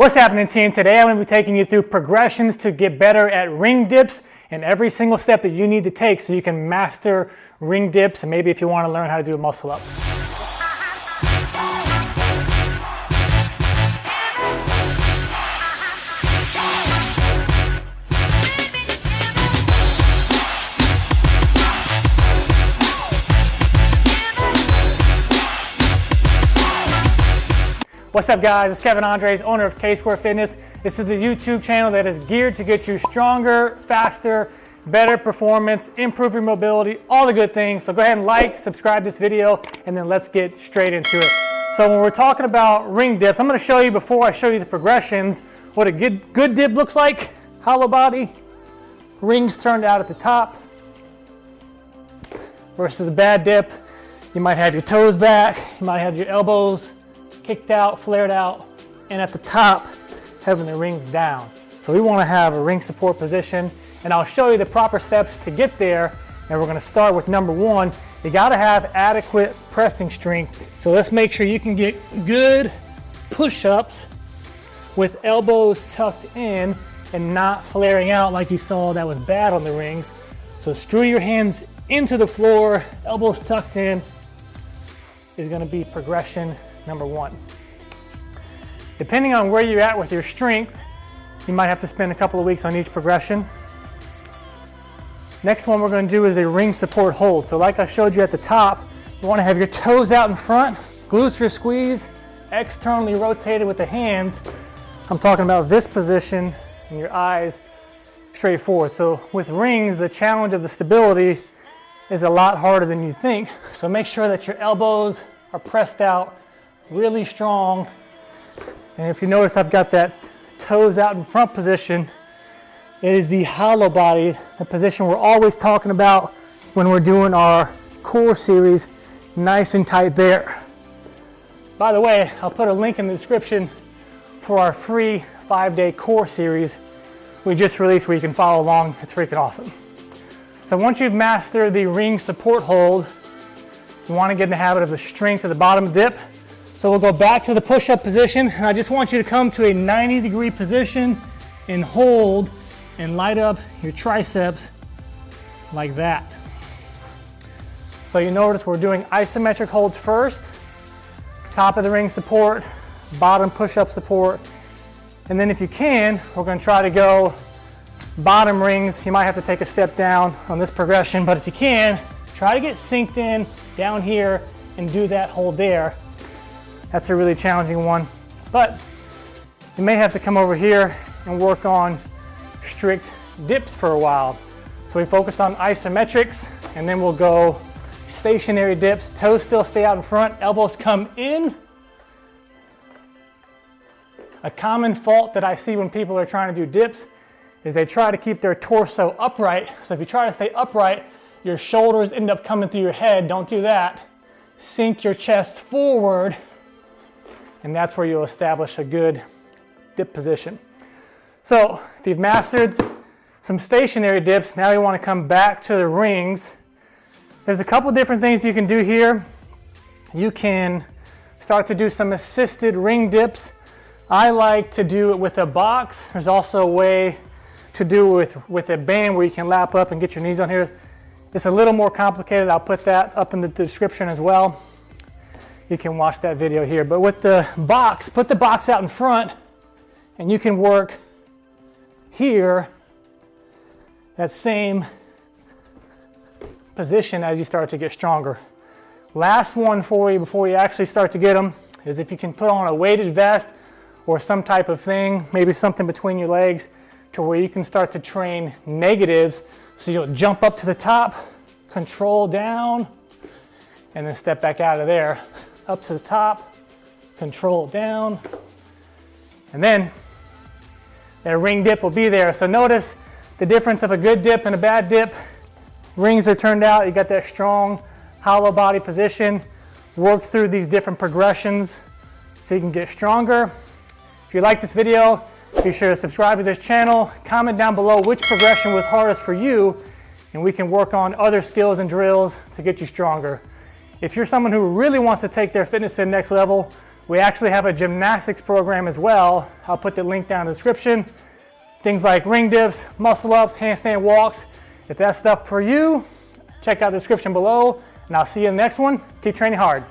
What's happening, team? Today I'm going to be taking you through progressions to get better at ring dips and every single step that you need to take so you can master ring dips, and maybe if you want to learn how to do a muscle up. What's up, guys? It's Kevin Andres, owner of K-Square Fitness. This is the YouTube channel that is geared to get you stronger, faster, better performance, improve your mobility, all the good things. So go ahead and like, subscribe this video, and then let's get straight into it. So when we're talking about ring dips, I'm going to show you, before I show you the progressions, what a good dip looks like. Hollow body, rings turned out at the top, versus a bad dip. You might have your toes back, you might have your elbows kicked out, flared out, and at the top, having the rings down. So we want to have a ring support position, and I'll show you the proper steps to get there. And we're going to start with number one. You got to have adequate pressing strength. So let's make sure you can get good push-ups with elbows tucked in and not flaring out like you saw that was bad on the rings. So screw your hands into the floor, elbows tucked in is going to be progression number one. Depending on where you're at with your strength, you might have to spend a couple of weeks on each progression. Next one we're going to do is a ring support hold. So like I showed you at the top, you want to have your toes out in front, glutes are squeezed, externally rotated with the hands. I'm talking about this position and your eyes straight forward. So with rings, the challenge of the stability is a lot harder than you think. So make sure that your elbows are pressed out really strong. And if you notice, I've got that toes out in front position. It is the hollow body, the position we're always talking about when we're doing our core series, nice and tight there. By the way, I'll put a link in the description for our free 5-day core series we just released where you can follow along. It's freaking awesome. So once you've mastered the ring support hold, you want to get in the habit of the strength of the bottom dip. So we'll go back to the push-up position, and I just want you to come to a 90-degree position and hold and light up your triceps like that. So you notice we're doing isometric holds first, top of the ring support, bottom push-up support, and then if you can, we're going to try to go bottom rings. You might have to take a step down on this progression, but if you can, try to get synced in down here and do that hold there. That's a really challenging one, but you may have to come over here and work on strict dips for a while. So we focused on isometrics, and then we'll go stationary dips. Toes still stay out in front, elbows come in. A common fault that I see when people are trying to do dips is they try to keep their torso upright. So if you try to stay upright, your shoulders end up coming through your head. Don't do that. Sink your chest forward, and that's where you'll establish a good dip position. So if you've mastered some stationary dips, now you want to come back to the rings. There's a couple different things you can do here. You can start to do some assisted ring dips. I like to do it with a box. There's also a way to do it with a band where you can lap up and get your knees on here. It's a little more complicated. I'll put that up in the description as well. You can watch that video here. But with the box, put the box out in front, and you can work here, that same position as you start to get stronger. Last one for you before you actually start to get them is if you can put on a weighted vest or some type of thing, maybe something between your legs, to where you can start to train negatives. So you'll jump up to the top, control down, and then step back out of there. Up to the top, control down, and then that ring dip will be there. So notice the difference of a good dip and a bad dip. Rings are turned out, you got that strong hollow body position. Work through these different progressions so you can get stronger. If you like this video, be sure to subscribe to this channel. Comment down below which progression was hardest for you, and we can work on other skills and drills to get you stronger. If you're someone who really wants to take their fitness to the next level, We actually have a gymnastics program as well. I'll put the link down in the description. Things like ring dips, muscle ups, handstand walks. If that's stuff for you, check out the description below, and I'll see you in the next one. Keep training hard.